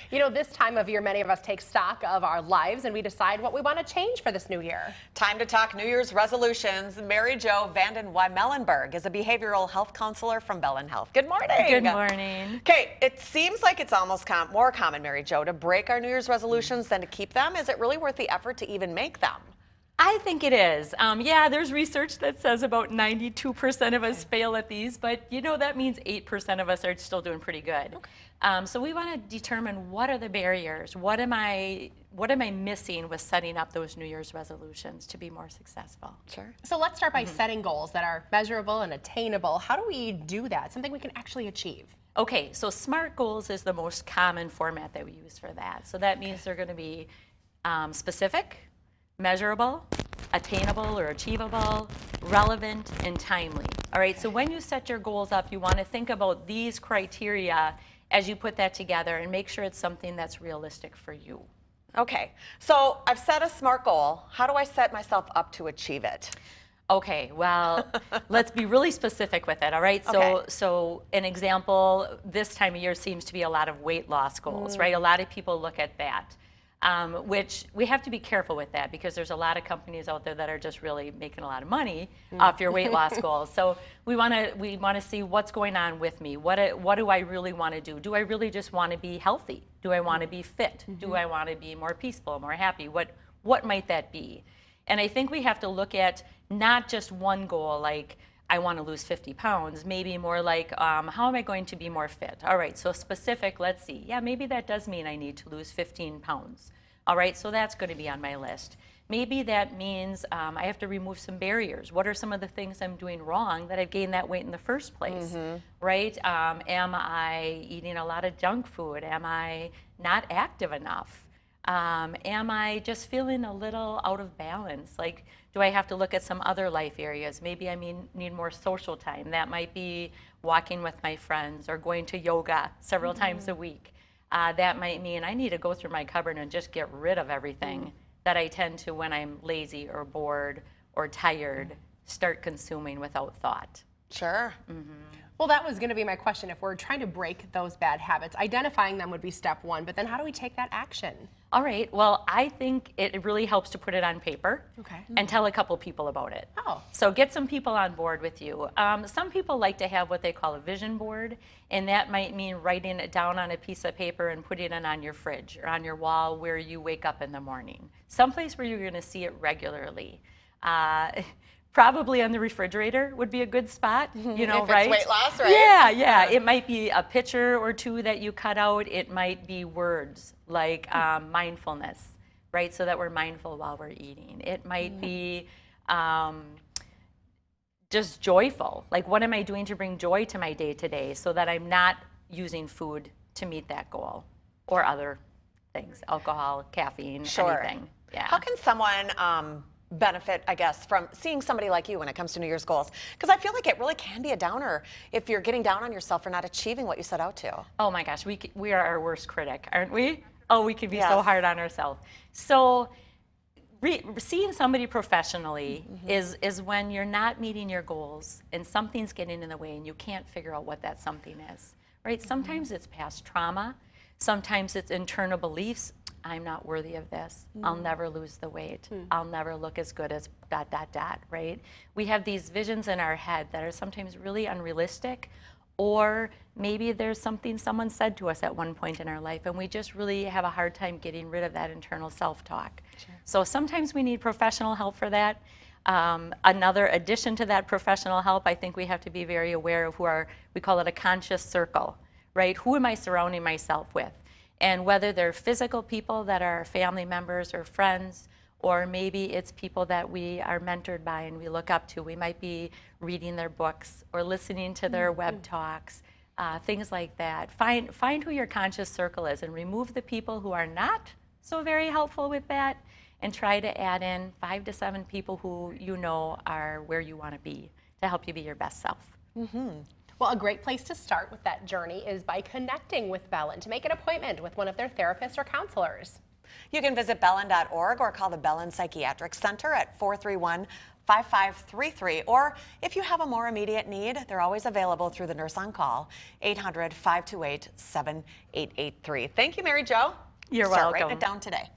You know, this time of year, many of us take stock of our lives and we decide what we want to change for this new year. Time to talk New Year's resolutions. Mary Jo Vanden Wymelenberg is a behavioral health counselor from Bellin Health. Good morning. Good morning. Okay, it seems like it's almost more common, Mary Jo, to break our New Year's resolutions than to keep them. Is it really worth the effort to even make them? I think it is. Yeah, there's research that says about 92% of us fail at these, but you know that means 8% of us are still doing pretty good. Okay. So we want to determine what are the barriers. What am I missing with setting up those New Year's resolutions to be more successful? Sure. So let's start by setting goals that are measurable and attainable. How do we do that? Something we can actually achieve. Okay, so SMART goals is the most common format that we use for that. So that means they're going to be specific, measurable, attainable or achievable, relevant, and timely. All right, so when you set your goals up, you want to think about these criteria as you put that together and make sure it's something that's realistic for you. Okay, so I've set a SMART goal. How do I set myself up to achieve it? Okay, well, let's be really specific with it, all right? So an example, this time of year seems to be a lot of weight loss goals, right? A lot of people look at that. Which we have to be careful with that because there's a lot of companies out there that are just really making a lot of money off your weight loss goals. So we want to see what's going on with me. What do I really want to do? Do I really just want to be healthy? Do I want to be fit? Do I want to be more peaceful, more happy? What might that be? And I think we have to look at not just one goal like I want to lose 50 pounds, maybe more like, how am I going to be more fit? All right, so specific, let's see. Yeah, maybe that does mean I need to lose 15 pounds. All right, so that's going to be on my list. Maybe that means I have to remove some barriers. What are some of the things I'm doing wrong that I've gained that weight in the first place, right? Am I eating a lot of junk food? Am I not active enough? Am I just feeling a little out of balance? Like, do I have to look at some other life areas? Maybe I need more social time. That might be walking with my friends or going to yoga several times a week. That might mean I need to go through my cupboard and just get rid of everything that I tend to when I'm lazy or bored or tired, start consuming without thought. Sure. Well, that was going to be my question. If we're trying to break those bad habits, identifying them would be step one, but then how do we take that action? All right, well, I think it really helps to put it on paper and tell a couple people about it. Oh. So get some people on board with you. Some people like to have what they call a vision board, and that might mean writing it down on a piece of paper and putting it on your fridge or on your wall where you wake up in the morning. Someplace where you're going to see it regularly. Probably on the refrigerator would be a good spot, you know, if right? It's weight loss, right? Yeah, yeah. It might be a picture or two that you cut out. It might be words like mindfulness, right? So that we're mindful while we're eating. It might be just joyful. Like, what am I doing to bring joy to my day to day so that I'm not using food to meet that goal or other things, alcohol, caffeine, anything. Yeah. How can someone benefit, I guess, from seeing somebody like you when it comes to New Year's goals? Because I feel like it really can be a downer if you're getting down on yourself for not achieving what you set out to. Oh my gosh, we are our worst critic, aren't we? Oh, we can be so hard on ourselves. So seeing somebody professionally is when you're not meeting your goals and something's getting in the way and you can't figure out what that something is, right? Sometimes it's past trauma. Sometimes it's internal beliefs. I'm not worthy of this. I'll never lose the weight. I'll never look as good as ... right? We have these visions in our head that are sometimes really unrealistic, or maybe there's something someone said to us at one point in our life and we just really have a hard time getting rid of that internal self-talk. Sure. So sometimes we need professional help for that. Another addition to that professional help, I think we have to be very aware of we call it a conscious circle, right? Who am I surrounding myself with? And whether they're physical people that are family members or friends, or maybe it's people that we are mentored by and we look up to. We might be reading their books or listening to their web talks, things like that. Find who your conscious circle is and remove the people who are not so very helpful with that, and try to add in 5 to 7 people who you know are where you want to be to help you be your best self. Well, a great place to start with that journey is by connecting with Bellin to make an appointment with one of their therapists or counselors. You can visit bellin.org or call the Bellin Psychiatric Center at 431 5533. Or if you have a more immediate need, they're always available through the Nurse on Call, 800-528-7883. Thank you, Mary Jo. You're Start welcome. writing it down today.